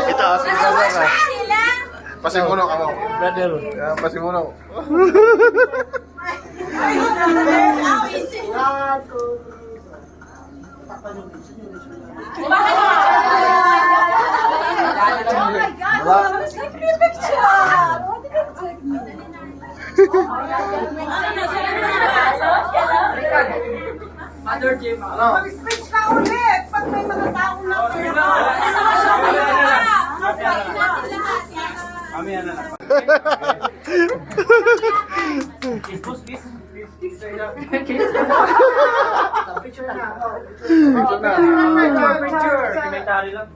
Ito, sigurado ka. Pasimuno ka mo. Brother. Pasimuno. Mother Jim. Mag-speech ka ulit pag may mga tao na Kami na lang. Kiss boss, kiss. Picture na. Picture na. Picture. Komentary lang.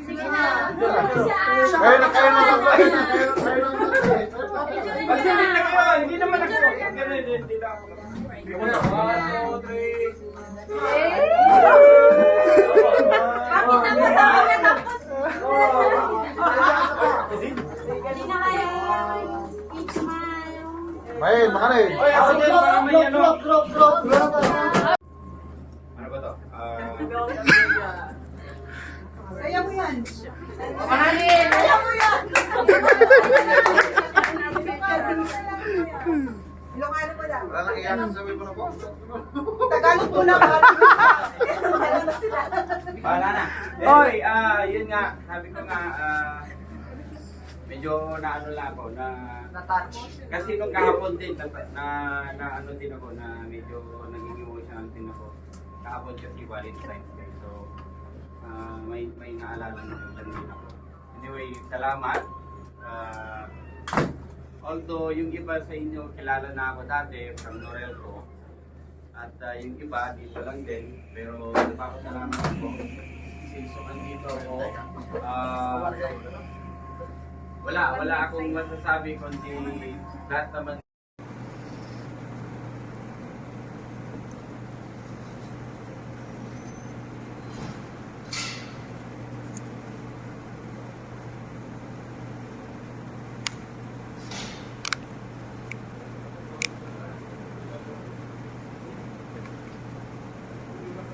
Sige na. Kayo na kayo na. Hindi naman ako. Hindi na ako. 1, 2, 3. May, makanin. Oy, ako din para may ano. Ano ba to? Kaya mo yan. Mananin! Kaya mo yan. Ilocano mo lang. Wala nang iyakan sabi mo na po. Tagalog mo na. Wala na. Anyway, yun nga, sabi ko nga, medyo naano lang ako, Na-touch. kasi nung kahapon din, na ano din ako, na medyo naging emotional din ako. Kahapon kasi Valentine's Day, so may naalala na din ako. Anyway, salamat. Although yung iba sa inyo kilala na ako dati from Norelco, at yung iba dito lang din, pero nagpapasalamat ako since andito ako. Wala akong masasabi kundi lahat naman.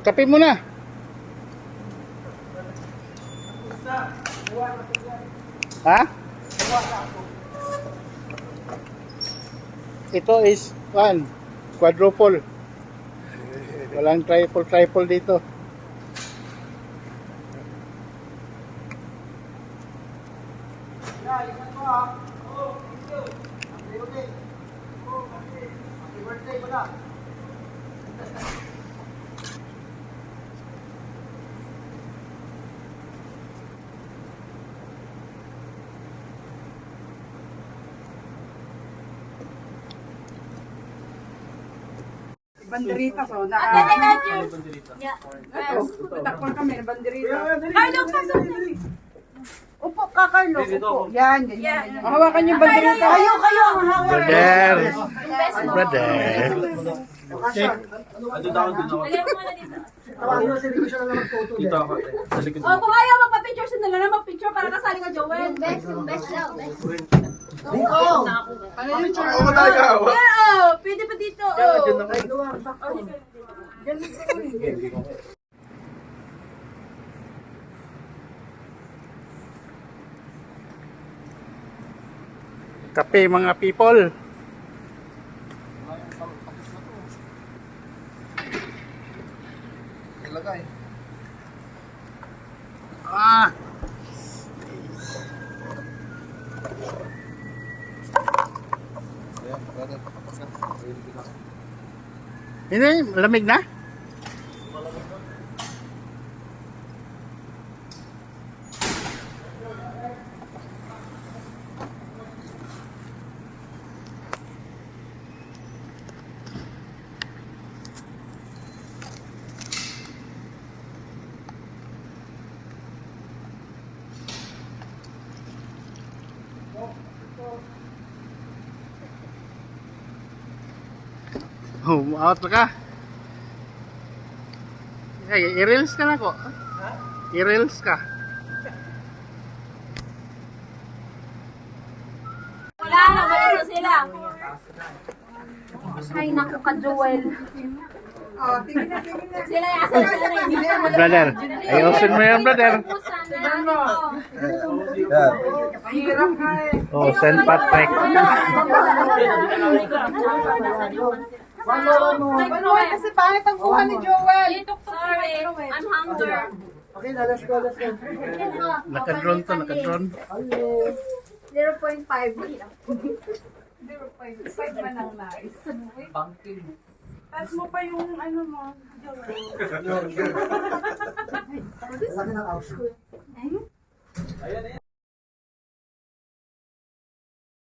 Kape mo na. Ha? Ito is quadruple. Walang triple dito. Banderita so na. Takpan kami ng banderita. Carlo, pasok na. Upo ka, Carlos. Upo. Yan, ganyan. Hawakan yung banderita. Kayo, hawak. Brother. Brother. Andito ako. Alam mo na dito. Tawagin mo si Rico siya na mag-photo. Dito ako. Sa likod Oh, kung ayaw magpa-picture, sandali na mag-picture para kasali ka, Joel. Rico! Ano yung char? Ako talaga. Yeah, oh, pwede pa dito, oh. Ay, luwang, sakto. Kape mga people. Ilagay. Ah. Ayan, brother. Hindi, lamig na? Out na ka. Ay, i-reels ka na ko. I-reels ka. Wala na, balik na sila. Ay, naku ka, Joel. Oh, tingin na, tingin na. Sila yung asal na rin. Brother, ayusin mo yan, brother. Tingnan mo. Yan. Hirap nga eh. Oh, St. Patrick. Joel, kasi pangit ang kuha ni Joel. Sorry, I'm hunger. Naka-drone to, naka-drone. 0.5. 0.5 man ang nice. Taas mo pa yung ano mo, Joel.